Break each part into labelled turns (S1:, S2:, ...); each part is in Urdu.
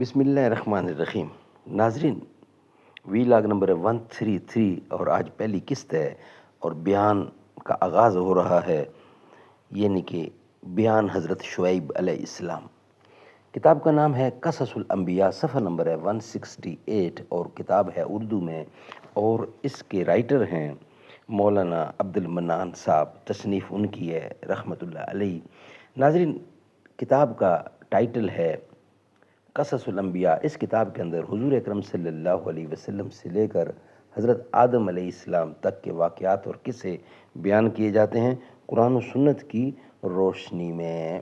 S1: بسم اللہ الرحمن الرحیم۔ ناظرین، وی لاگ نمبر 133 اور آج پہلی قسط ہے اور بیان کا آغاز ہو رہا ہے، یعنی کہ بیان حضرت شعیب علیہ السلام۔ کتاب کا نام ہے قصص الانبیاء، صفحہ نمبر ہے 168 اور کتاب ہے اردو میں، اور اس کے رائٹر ہیں مولانا عبد المنان صاحب، تصنیف ان کی ہے رحمۃ اللہ علیہ۔ ناظرین، کتاب کا ٹائٹل ہے قصص الانبیاء۔ اس کتاب کے اندر حضور اکرم صلی اللہ علیہ وسلم سے لے کر حضرت آدم علیہ السلام تک کے واقعات اور قصے بیان کیے جاتے ہیں قرآن و سنت کی روشنی میں۔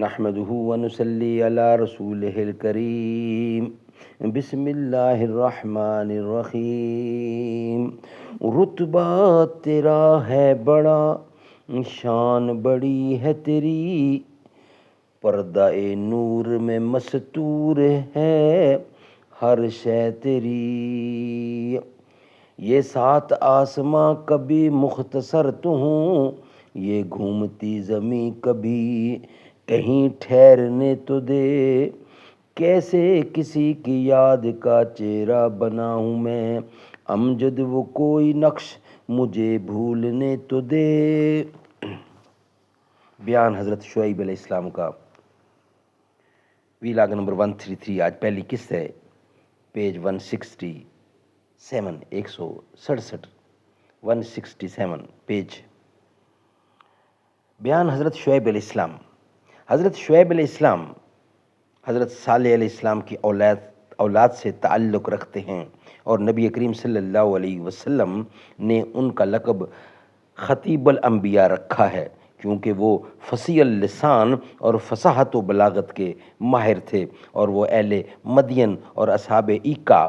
S1: نحمدہ ونصلی علی رسولہ الکریم، بسم اللہ الرحمن الرحیم۔ رتبہ تیرا ہے بڑا، شان بڑی ہے تیری، پردہ نور میں مستور ہے ہر شے تیری۔ یہ سات آسماں کبھی مختصر تو ہوں، یہ گھومتی زمیں کبھی کہیں ٹھہرنے تو دے۔ کیسے کسی کی یاد کا چہرہ بناؤں میں، امجد وہ کوئی نقش مجھے بھولنے تو دے۔ بیان حضرت شعیب علیہ السلام کا، وی لاگ نمبر 133، آج پہلی قسط ہے، پیج 167، 167 167 پیج۔ بیان حضرت شعیب علیہ السلام۔ حضرت شعیب علیہ السلام حضرت صالح علیہ السلام کی اولاد سے تعلق رکھتے ہیں، اور نبی کریم صلی اللہ علیہ وسلم نے ان کا لقب خطیب الانبیاء رکھا ہے، کیونکہ وہ فصیح اللسان اور فصاحت و بلاغت کے ماہر تھے، اور وہ اہل مدین اور اصحاب ایکا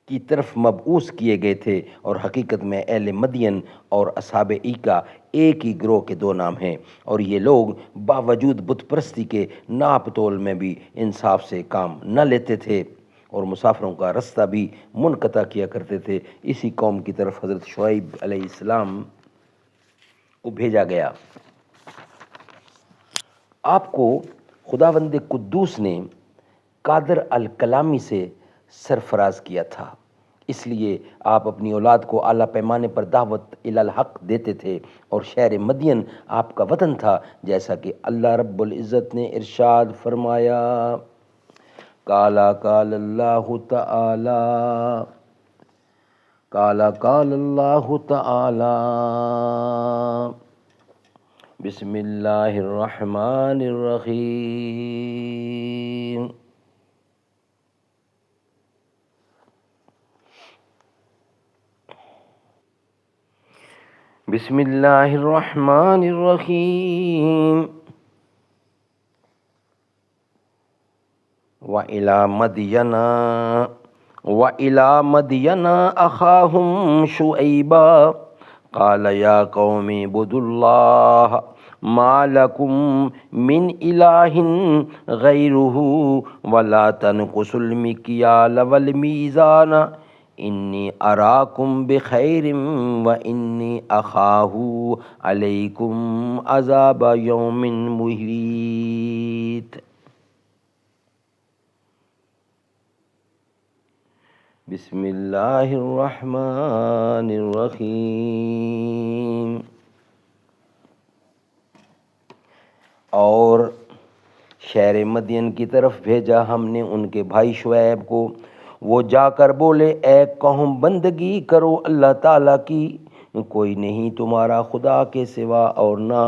S1: کی طرف مبعوث کیے گئے تھے، اور حقیقت میں اہل مدین اور اصحاب ایکا ایک ہی گروہ کے دو نام ہیں، اور یہ لوگ باوجود بت پرستی کے ناپ تول میں بھی انصاف سے کام نہ لیتے تھے، اور مسافروں کا رستہ بھی منقطع کیا کرتے تھے۔ اسی قوم کی طرف حضرت شعیب علیہ السلام کو بھیجا گیا۔ آپ کو خداوند قدوس نے قادر الکلامی سے سرفراز کیا تھا، اس لیے آپ اپنی اولاد کو اعلیٰ پیمانے پر دعوت الی الحق دیتے تھے، اور شہر مدین آپ کا وطن تھا، جیسا کہ اللہ رب العزت نے ارشاد فرمایا، قال اللہ تعالی، قال اللہ تعالی، بسم اللہ الرحمن الرحیم۔ بسم اللہ الرحمن الرحیم۔ وَإِلَى مَدْيَنَ أَخَاهُمْ شُعَيْبًا قَالَ يَا قَوْمِ اعْبُدُوا اللَّهَ مَا لَكُمْ مِنْ إِلَٰهٍ غَيْرُهُ وَلَا تَنْقُصُوا الْمِكْيَالَ وَالْمِيزَانَ إِنِّي أَرَاكُمْ بِخَيْرٍ وَإِنِّي أَخَافُ عَلَيْكُمْ عَذَابَ يَوْمٍ مُحِيطٍ۔ بسم اللہ الرحمن الرحیم۔ اور شہر مدین کی طرف بھیجا ہم نے ان کے بھائی شعیب کو، وہ جا کر بولے، اے قوم، بندگی کرو اللہ تعالیٰ کی، کوئی نہیں تمہارا خدا کے سوا، اور نہ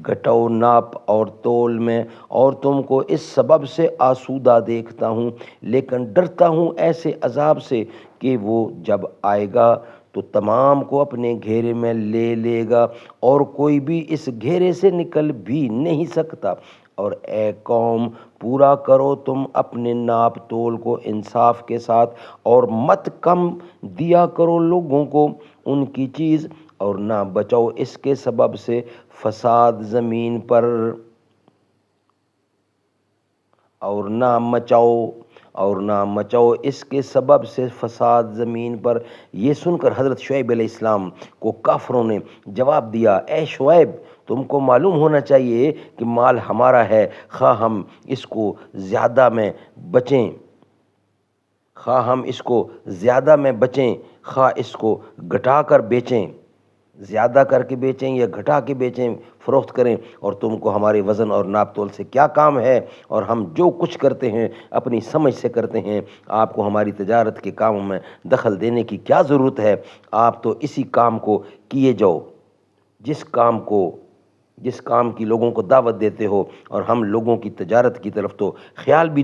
S1: گھٹو ناپ اور تول میں، اور تم کو اس سبب سے آسودہ دیکھتا ہوں، لیکن ڈرتا ہوں ایسے عذاب سے کہ وہ جب آئے گا تو تمام کو اپنے گھیرے میں لے لے گا، اور کوئی بھی اس گھیرے سے نکل بھی نہیں سکتا۔ اور اے قوم، پورا کرو تم اپنے ناپ تول کو انصاف کے ساتھ، اور مت کم دیا کرو لوگوں کو ان کی چیز، اور نہ بچاؤ اس کے سبب سے فساد زمین پر، اور نہ مچاؤ اور نہ مچاؤ اس کے سبب سے فساد زمین پر۔ یہ سن کر حضرت شعیب علیہ السلام کو کافروں نے جواب دیا، اے شعیب تم کو معلوم ہونا چاہیے کہ مال ہمارا ہے، خواہ ہم اس کو زیادہ میں بچیں خواہ اس کو گھٹا کر بیچیں، زیادہ کر کے بیچیں یا گھٹا کے بیچیں، فروخت کریں، اور تم کو ہمارے وزن اور ناپ تول سے کیا کام ہے؟ اور ہم جو کچھ کرتے ہیں اپنی سمجھ سے کرتے ہیں، آپ کو ہماری تجارت کے کاموں میں دخل دینے کی کیا ضرورت ہے؟ آپ تو اسی کام کو کیے جاؤ جس کام کی لوگوں کو دعوت دیتے ہو، اور ہم لوگوں کی تجارت کی طرف تو خیال بھی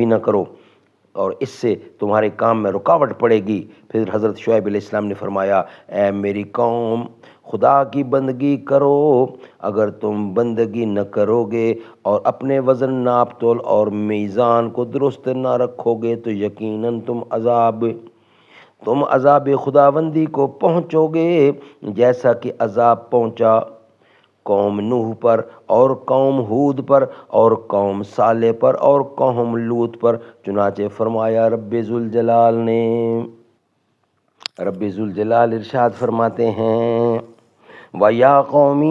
S1: نہ کرو، اور اس سے تمہارے کام میں رکاوٹ پڑے گی۔ پھر حضرت شعیب علیہ السلام نے فرمایا، اے میری قوم خدا کی بندگی کرو، اگر تم بندگی نہ کرو گے اور اپنے وزن ناپ تول اور میزان کو درست نہ رکھو گے تو یقیناً تم عذاب خداوندی کو پہنچو گے، جیسا کہ عذاب پہنچا قوم نوح پر اور قوم ہود پر اور قوم صالح پر اور قوم لوط پر۔ چنانچہ فرمایا رب ذوالجلال ارشاد فرماتے ہیں، وَيَا قَوْمِ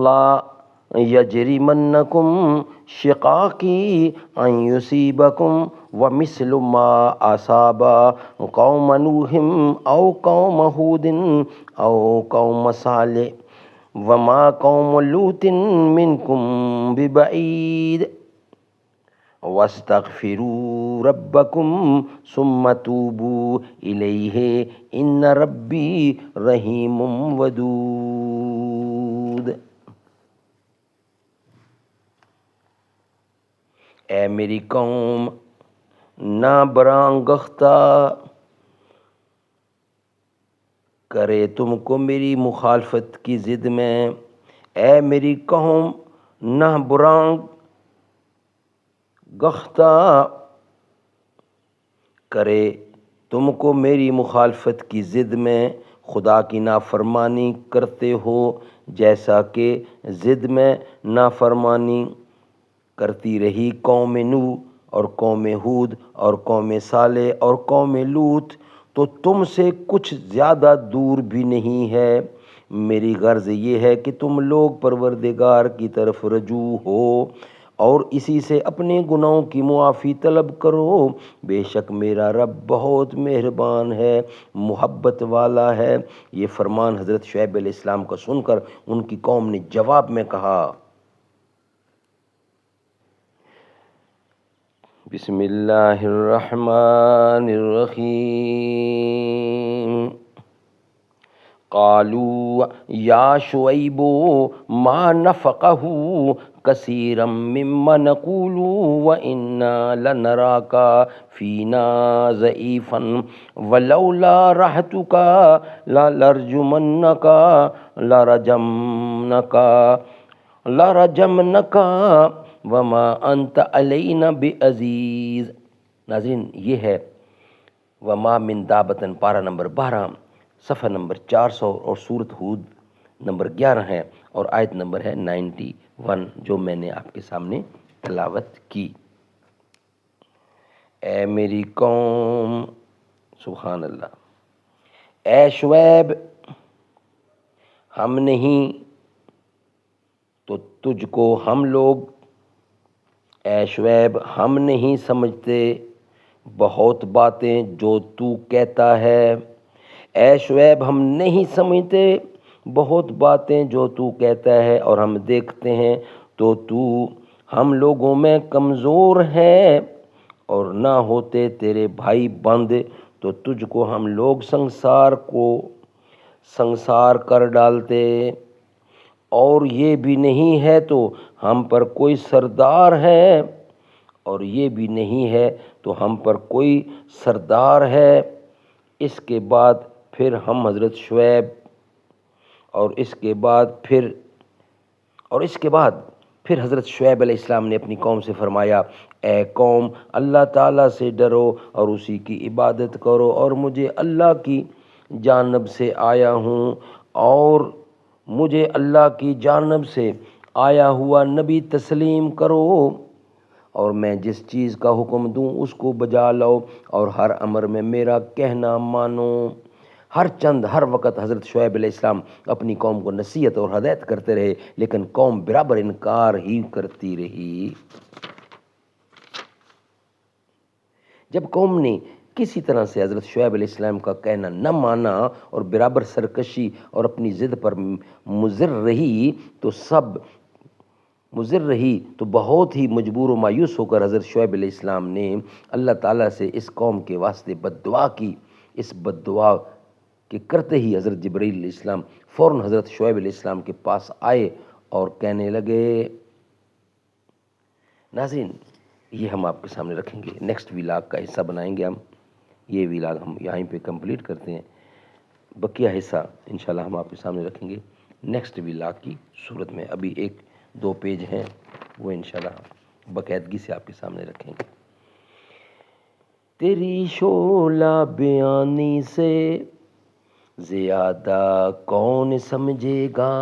S1: لَا يَجْرِمَنَّكُمْ شِقَاقِي أَن يُصِيبَكُمْ وَمِثْلُ مَا أَصَابَ قَوْمَ نُوحٍ أَوْ قَوْمَ هُودٍ أَوْ قَوْمَ صَالِحٍ وَمَا قَوْمُ لُوطٍ مِّنكُمْ بِبَعِيدٍ وَاسْتَغْفِرُوا رَبَّكُمْ ثُمَّ تُوبُوا إِلَيْهِ إِنَّ رَبِّي رَحِيمٌ وَدُودٌ۔ اے میری قوم نہ برانگختہ کرے تم کو میری مخالفت کی ضد میں، اے میری قوم نہ برانگختہ کرے تم کو میری مخالفت کی ضد میں، خدا کی نافرمانی کرتے ہو جیسا کہ ضد میں نافرمانی کرتی رہی قوم نوح اور قوم ہود اور قوم صالح اور قوم لوط، تو تم سے کچھ زیادہ دور بھی نہیں ہے۔ میری غرض یہ ہے کہ تم لوگ پروردگار کی طرف رجوع ہو اور اسی سے اپنے گناہوں کی معافی طلب کرو، بے شک میرا رب بہت مہربان ہے، محبت والا ہے۔ یہ فرمان حضرت شعیب علیہ السلام کا سن کر ان کی قوم نے جواب میں کہا، بسم اللہ الرحمن الرحیم، قالوا یا شعیب ما نفقہ کثیرا مما نقول وإنا لنراک فینا ضعیفا ولولا رہتک لرجمنک وما انت علینا بعزیز۔ ناظرین یہ ہے وما من دابتن، پارہ نمبر 12، صفحہ نمبر 400 اور سورۃ ہود نمبر 11 ہے اور آیت نمبر ہے 91 جو میں نے آپ کے سامنے تلاوت کی۔ اے میری قوم، سبحان اللہ، اے شعیب ہم نہیں تو تجھ کو ہم لوگ، اے شعیب ہم نہیں سمجھتے بہت باتیں جو تو کہتا ہے، اے شعیب ہم نہیں سمجھتے بہت باتیں جو تو کہتا ہے، اور ہم دیکھتے ہیں تو ہم لوگوں میں کمزور ہے، اور نہ ہوتے تیرے بھائی بند تو تجھ کو ہم لوگ سنسار کر ڈالتے، اور یہ بھی نہیں ہے تو ہم پر کوئی سردار ہے، اور یہ بھی نہیں ہے تو ہم پر کوئی سردار ہے۔ اس کے بعد پھر ہم حضرت شعیب اور اس کے بعد پھر حضرت شعیب علیہ السلام نے اپنی قوم سے فرمایا، اے قوم اللہ تعالیٰ سے ڈرو اور اسی کی عبادت کرو، اور مجھے اللہ کی جانب سے آیا ہوں آیا ہوا نبی تسلیم کرو، اور میں جس چیز کا حکم دوں اس کو بجا لو، اور ہر امر میں میرا کہنا مانو۔ ہر وقت حضرت شعیب علیہ السلام اپنی قوم کو نصیحت اور ہدایت کرتے رہے، لیکن قوم برابر انکار ہی کرتی رہی۔ جب قوم نے کسی طرح سے حضرت شعیب علیہ السلام کا کہنا نہ مانا اور برابر سرکشی اور اپنی ضد پر مضر رہی تو بہت ہی مجبور و مایوس ہو کر حضرت شعیب علیہ السلام نے اللہ تعالیٰ سے اس قوم کے واسطے بد دعا کی۔ اس بد دعا کے کرتے ہی حضرت جبرائیل علیہ السلام فوراً حضرت شعیب علیہ السلام کے پاس آئے اور کہنے لگے۔ ناظرین، یہ ہم آپ کے سامنے رکھیں گے، نیکسٹ ویلاگ کا حصہ بنائیں گے ہم۔ یہ ویلاگ ہم یہیں پہ کمپلیٹ کرتے ہیں، بقیہ حصہ انشاءاللہ ہم آپ کے سامنے رکھیں گے نیکسٹ ویلاگ کی صورت میں۔ ابھی 1-2 پیج ہیں، وہ انشاءاللہ باقاعدگی سے آپ کے سامنے رکھیں گے۔ تیری شعلہ بیانی سے زیادہ کون سمجھے گا،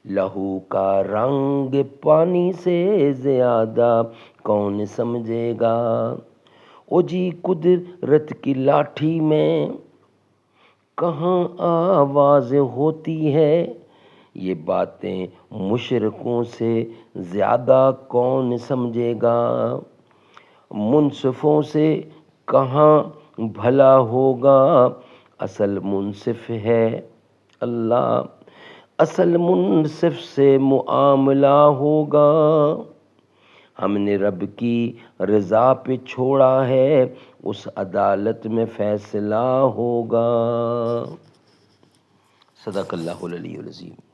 S1: لہو کا رنگ پانی سے زیادہ کون سمجھے گا، او جی قدرت کی لاٹھی میں کہاں آواز ہوتی ہے، یہ باتیں مشرکوں سے زیادہ کون سمجھے گا، منصفوں سے کہاں بھلا ہوگا، اصل منصف ہے اللہ، اصل منصف سے معاملہ ہوگا، ہم نے رب کی رضا پہ چھوڑا ہے اس عدالت میں فیصلہ ہوگا۔ صدق اللہ العلی العظیم۔